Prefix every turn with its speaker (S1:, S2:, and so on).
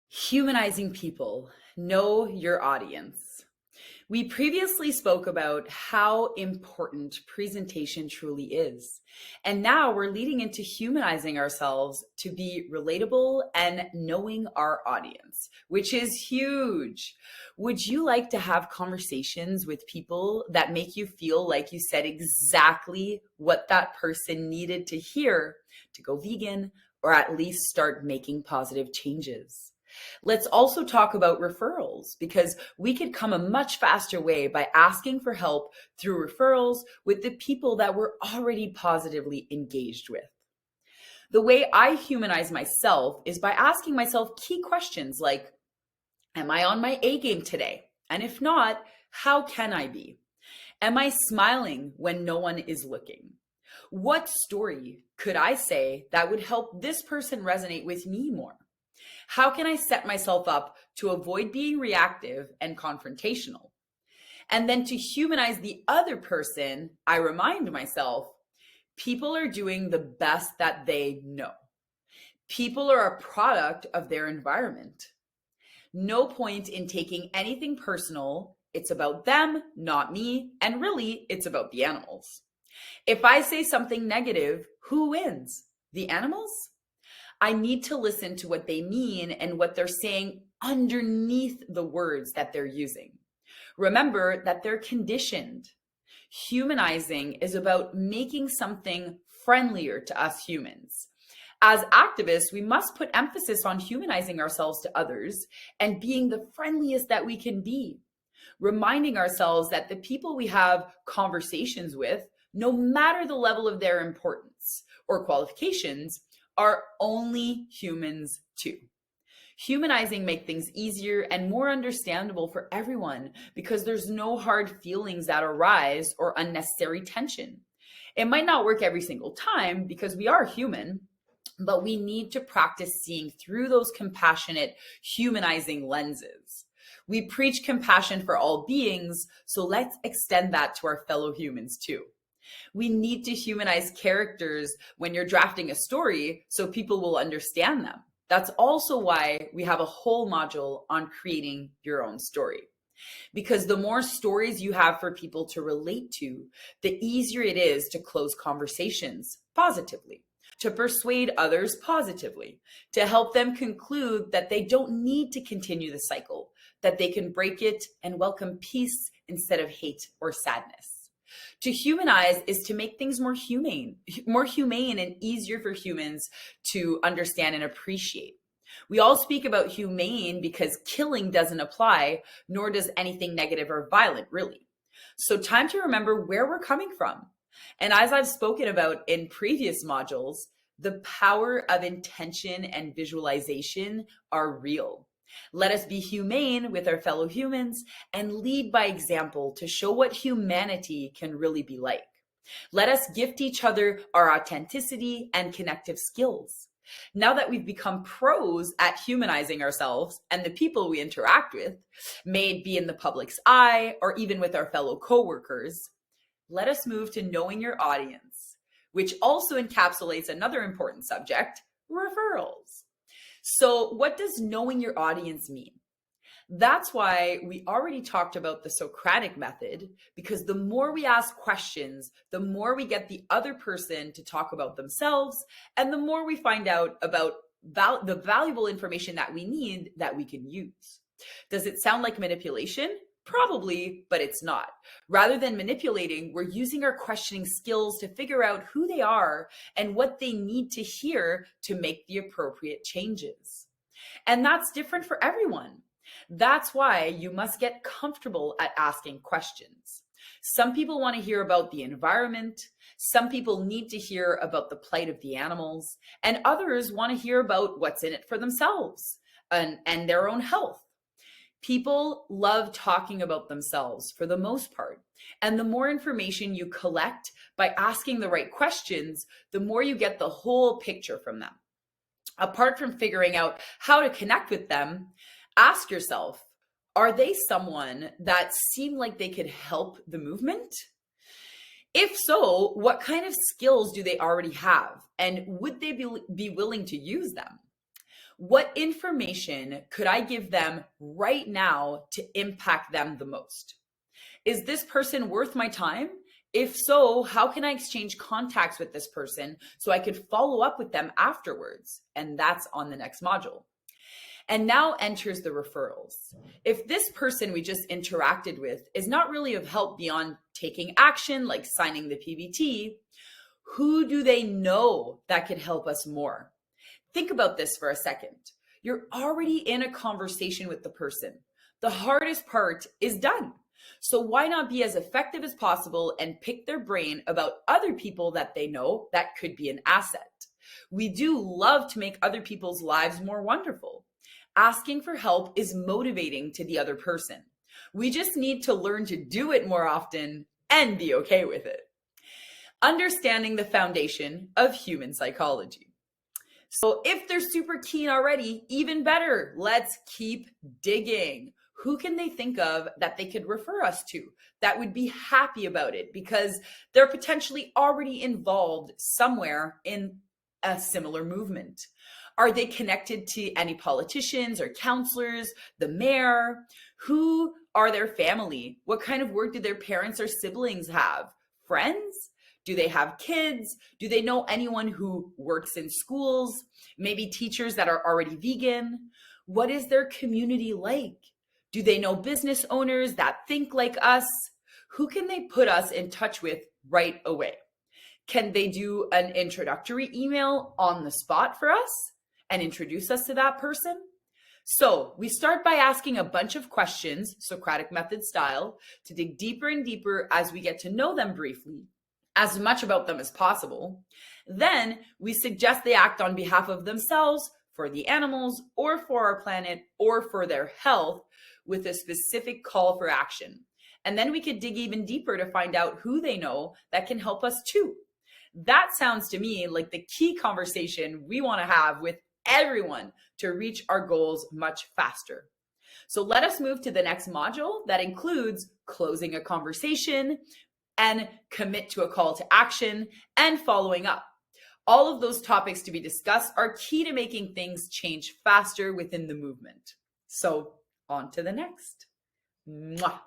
S1: Humanizing people. Know your audience. We previously spoke about how important presentation truly is. And now we're leading into humanizing ourselves to be relatable and knowing our audience, which is huge. Would you like to have conversations with people that make you feel like you said exactly what that person needed to hear to go vegan or at least start making positive changes? Let's also talk about referrals because we could come a much faster way by asking for help through referrals with the people that we're already positively engaged with. The way I humanize myself is by asking myself key questions like, am I on my A game today? And if not, how can I be? Am I smiling when no one is looking? What story could I say that would help this person resonate with me more? How can I set myself up to avoid being reactive and confrontational? And then to humanize the other person, I remind myself, people are doing the best that they know. People are a product of their environment. No point in taking anything personal. It's about them, not me, and really, it's about the animals. If I say something negative, who wins? The animals? I need to listen to what they mean and what they're saying underneath the words that they're using. Remember that they're conditioned. Humanizing is about making something friendlier to us humans. As activists, we must put emphasis on humanizing ourselves to others and being the friendliest that we can be. Reminding ourselves that the people we have conversations with, no matter the level of their importance or qualifications, are only humans too. Humanizing makes things easier and more understandable for everyone because there's no hard feelings that arise or unnecessary tension. It might not work every single time because we are human, but we need to practice seeing through those compassionate, humanizing lenses. We preach compassion for all beings, so let's extend that to our fellow humans too. We need to humanize characters when you're drafting a story so people will understand them. That's also why we have a whole module on creating your own story. Because the more stories you have for people to relate to, the easier it is to close conversations positively, to persuade others positively, to help them conclude that they don't need to continue the cycle, that they can break it and welcome peace instead of hate or sadness. To humanize is to make things more humane and easier for humans to understand and appreciate. We all speak about humane because killing doesn't apply, nor does anything negative or violent, really. So time to remember where we're coming from. And as I've spoken about in previous modules, the power of intention and visualization are real. Let us be humane with our fellow humans and lead by example to show what humanity can really be like. Let us gift each other our authenticity and connective skills. Now that we've become pros at humanizing ourselves and the people we interact with, may it be in the public's eye or even with our fellow coworkers, let us move to knowing your audience, which also encapsulates another important subject, referrals. So what does knowing your audience mean? That's why we already talked about the Socratic method, because the more we ask questions, the more we get the other person to talk about themselves, and the more we find out about the valuable information that we need that we can use. Does it sound like manipulation? Probably, but it's not. Rather than manipulating, we're using our questioning skills to figure out who they are and what they need to hear to make the appropriate changes. And that's different for everyone. That's why you must get comfortable at asking questions. Some people want to hear about the environment. Some people need to hear about the plight of the animals, and others want to hear about what's in it for themselves and their own health. People love talking about themselves for the most part. And the more information you collect by asking the right questions, the more you get the whole picture from them. Apart from figuring out how to connect with them, ask yourself, are they someone that seem like they could help the movement? If so, what kind of skills do they already have? And would they be willing to use them? What information could I give them right now to impact them the most? Is this person worth my time? If so, how can I exchange contacts with this person so I could follow up with them afterwards? And that's on the next module. And now enters the referrals. If this person we just interacted with is not really of help beyond taking action, like signing the PBT, who do they know that can help us more? Think about this for a second. You're already in a conversation with the person. The hardest part is done. So why not be as effective as possible and pick their brain about other people that they know that could be an asset? We do love to make other people's lives more wonderful. Asking for help is motivating to the other person. We just need to learn to do it more often and be okay with it. Understanding the foundation of human psychology. So if they're super keen already, even better, let's keep digging. Who can they think of that they could refer us to that would be happy about it because they're potentially already involved somewhere in a similar movement? Are they connected to any politicians or counselors, the mayor? Who are their family? What kind of work do their parents or siblings have? Friends? Do they have kids? Do they know anyone who works in schools? Maybe teachers that are already vegan? What is their community like? Do they know business owners that think like us? Who can they put us in touch with right away? Can they do an introductory email on the spot for us and introduce us to that person? So we start by asking a bunch of questions, Socratic method style, to dig deeper and deeper as we get to know them briefly, as much about them as possible. Then we suggest they act on behalf of themselves, for the animals, or for our planet, or for their health, with a specific call for action. And then we could dig even deeper to find out who they know that can help us too. That sounds to me like the key conversation we want to have with everyone to reach our goals much faster. So let us move to the next module that includes closing a conversation and commit to a call to action and following up. All of those topics to be discussed are key to making things change faster within the movement. So on to the next. Mwah.